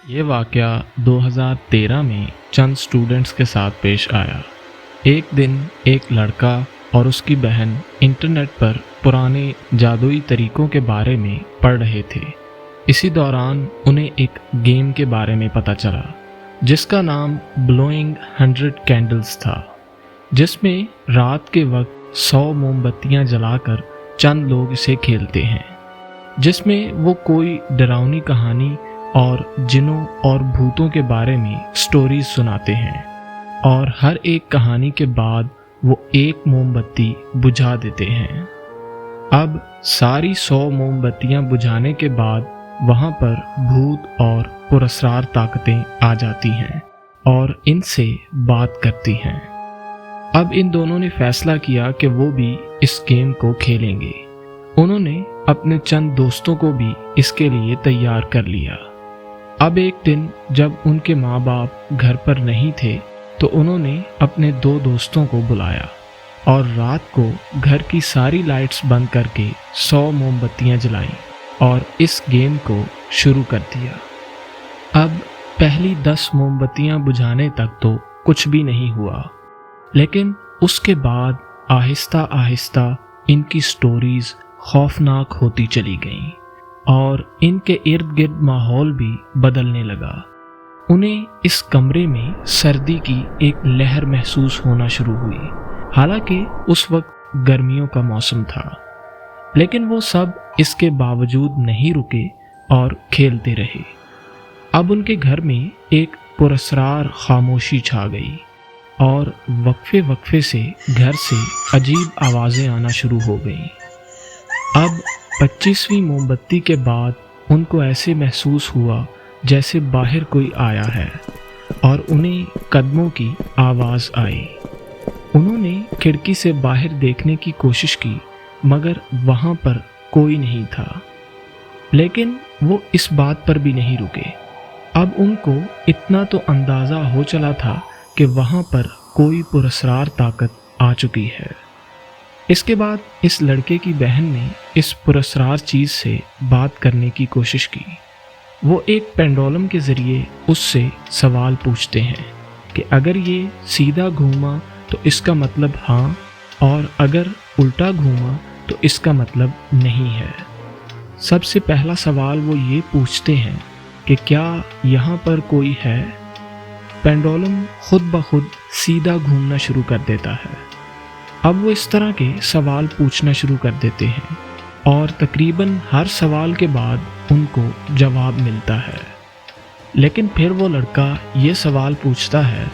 ये वाक़या 2013 में चंद स्टूडेंट्स के साथ पेश आया। एक दिन एक लड़का और उसकी बहन इंटरनेट पर पुराने जादुई तरीक़ों के बारे में पढ़ रहे थे। इसी दौरान उन्हें एक गेम के बारे में पता चला जिसका नाम ब्लोइंग 100 कैंडल्स था, जिसमें रात के वक्त 100 मोमबत्तियां जलाकर चंद लोग इसे खेलते हैं, जिसमें वो कोई डरावनी कहानी और जिनों और भूतों के बारे में स्टोरीज सुनाते हैं और हर एक कहानी के बाद वो एक मोमबत्ती बुझा देते हैं। अब सारी 100 मोमबत्तियां बुझाने के बाद वहाँ पर भूत और पुरस्कार ताकतें आ जाती हैं और इनसे बात करती हैं। अब इन दोनों ने फैसला किया कि वो भी इस गेम को खेलेंगे। उन्होंने अपने चंद दोस्तों को भी इसके लिए तैयार कर लिया। अब एक दिन जब उनके माँ बाप घर पर नहीं थे तो उन्होंने अपने 2 दोस्तों को बुलाया और रात को घर की सारी लाइट्स बंद करके 100 मोमबत्तियां जलाईं और इस गेम को शुरू कर दिया। अब पहली 10 मोमबत्तियां बुझाने तक तो कुछ भी नहीं हुआ, लेकिन उसके बाद आहिस्ता आहिस्ता इनकी स्टोरीज खौफनाक होती चली गईं और इनके इर्द गिर्द माहौल भी बदलने लगा। उन्हें इस कमरे में सर्दी की एक लहर महसूस होना शुरू हुई। हालांकि उस वक्त गर्मियों का मौसम था, लेकिन वो सब इसके बावजूद नहीं रुके और खेलते रहे। अब उनके घर में एक पुरस्कार खामोशी छा गई और वक्फे वक्फे से घर से अजीब आवाज़ें आना शुरू हो गईं। अब 25वीं मोमबत्ती के बाद उनको ऐसे महसूस हुआ जैसे बाहर कोई आया है और उन्हें कदमों की आवाज़ आई। उन्होंने खिड़की से बाहर देखने की कोशिश की, मगर वहाँ पर कोई नहीं था। लेकिन वो इस बात पर भी नहीं रुके। अब उनको इतना तो अंदाज़ा हो चला था कि वहाँ पर कोई पुरस्कार ताकत आ चुकी है। इसके बाद इस लड़के की बहन ने इस पुरस्कार चीज़ से बात करने की कोशिश की। वो एक पेंडुलम के ज़रिए उससे सवाल पूछते हैं कि अगर ये सीधा घूमा तो इसका मतलब हाँ, और अगर उल्टा घूमा तो इसका मतलब नहीं है। सबसे पहला सवाल वो ये पूछते हैं कि क्या यहाँ पर कोई है। पेंडुलम खुद ब खुद सीधा घूमना शुरू कर देता है। अब वो इस तरह के सवाल पूछना शुरू कर देते हैं और तकरीबन हर सवाल के बाद उनको जवाब मिलता है। लेकिन फिर वो लड़का ये सवाल पूछता है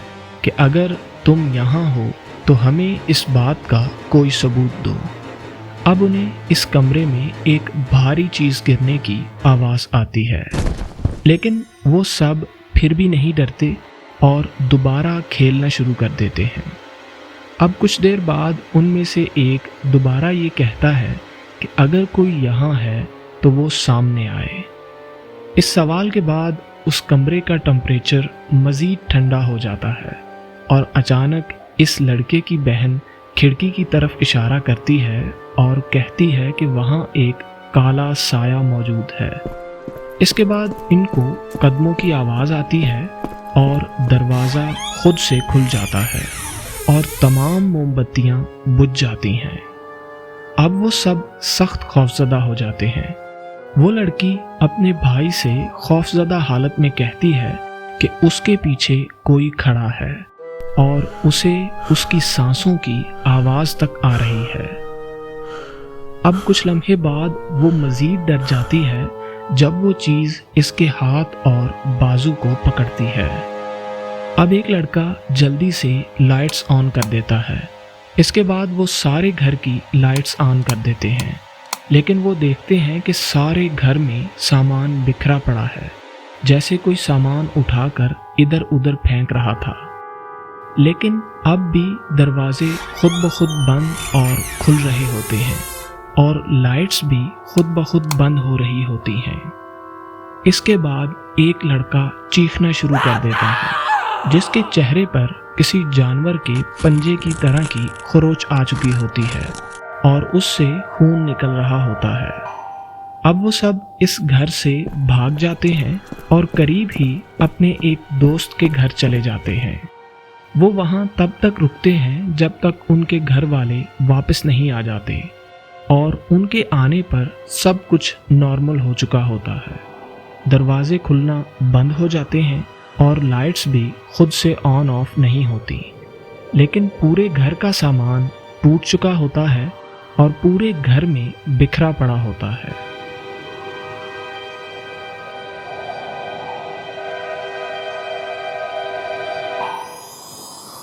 कि अगर तुम यहाँ हो तो हमें इस बात का कोई सबूत दो। अब उन्हें इस कमरे में एक भारी चीज़ गिरने की आवाज़ आती है, लेकिन वो सब फिर भी नहीं डरते और दोबारा खेलना शुरू कर देते हैं। अब कुछ देर बाद उनमें से एक दोबारा ये कहता है कि अगर कोई यहाँ है तो वो सामने आए। इस सवाल के बाद उस कमरे का टेम्परेचर मज़ीद ठंडा हो जाता है और अचानक इस लड़के की बहन खिड़की की तरफ इशारा करती है और कहती है कि वहाँ एक काला साया मौजूद है। इसके बाद इनको कदमों की आवाज़ आती है और दरवाज़ा खुद से खुल जाता है और तमाम मोमबत्तियां बुझ जाती हैं। अब वो सब सख्त खौफजदा हो जाते हैं। वो लड़की अपने भाई से खौफजदा हालत में कहती है कि उसके पीछे कोई खड़ा है और उसे उसकी सांसों की आवाज़ तक आ रही है। अब कुछ लम्हे बाद वो मज़ीद डर जाती है जब वो चीज़ इसके हाथ और बाजू को पकड़ती है। अब एक लड़का जल्दी से लाइट्स ऑन कर देता है। इसके बाद वो सारे घर की लाइट्स ऑन कर देते हैं, लेकिन वो देखते हैं कि सारे घर में सामान बिखरा पड़ा है, जैसे कोई सामान उठाकर इधर उधर फेंक रहा था। लेकिन अब भी दरवाजे खुद ब खुद बंद और खुल रहे होते हैं और लाइट्स भी खुद ब खुद बंद हो रही होती हैं। इसके बाद एक लड़का चीखना शुरू कर देता है, जिसके चेहरे पर किसी जानवर के पंजे की तरह की खरोंच आ चुकी होती है और उससे खून निकल रहा होता है। अब वो सब इस घर से भाग जाते हैं और करीब ही अपने एक दोस्त के घर चले जाते हैं। वो वहाँ तब तक रुकते हैं जब तक उनके घर वाले वापस नहीं आ जाते, और उनके आने पर सब कुछ नॉर्मल हो चुका होता है। दरवाजे खुलना बंद हो जाते हैं और लाइट्स भी खुद से ऑन ऑफ नहीं होती, लेकिन पूरे घर का सामान टूट चुका होता है और पूरे घर में बिखरा पड़ा होता है।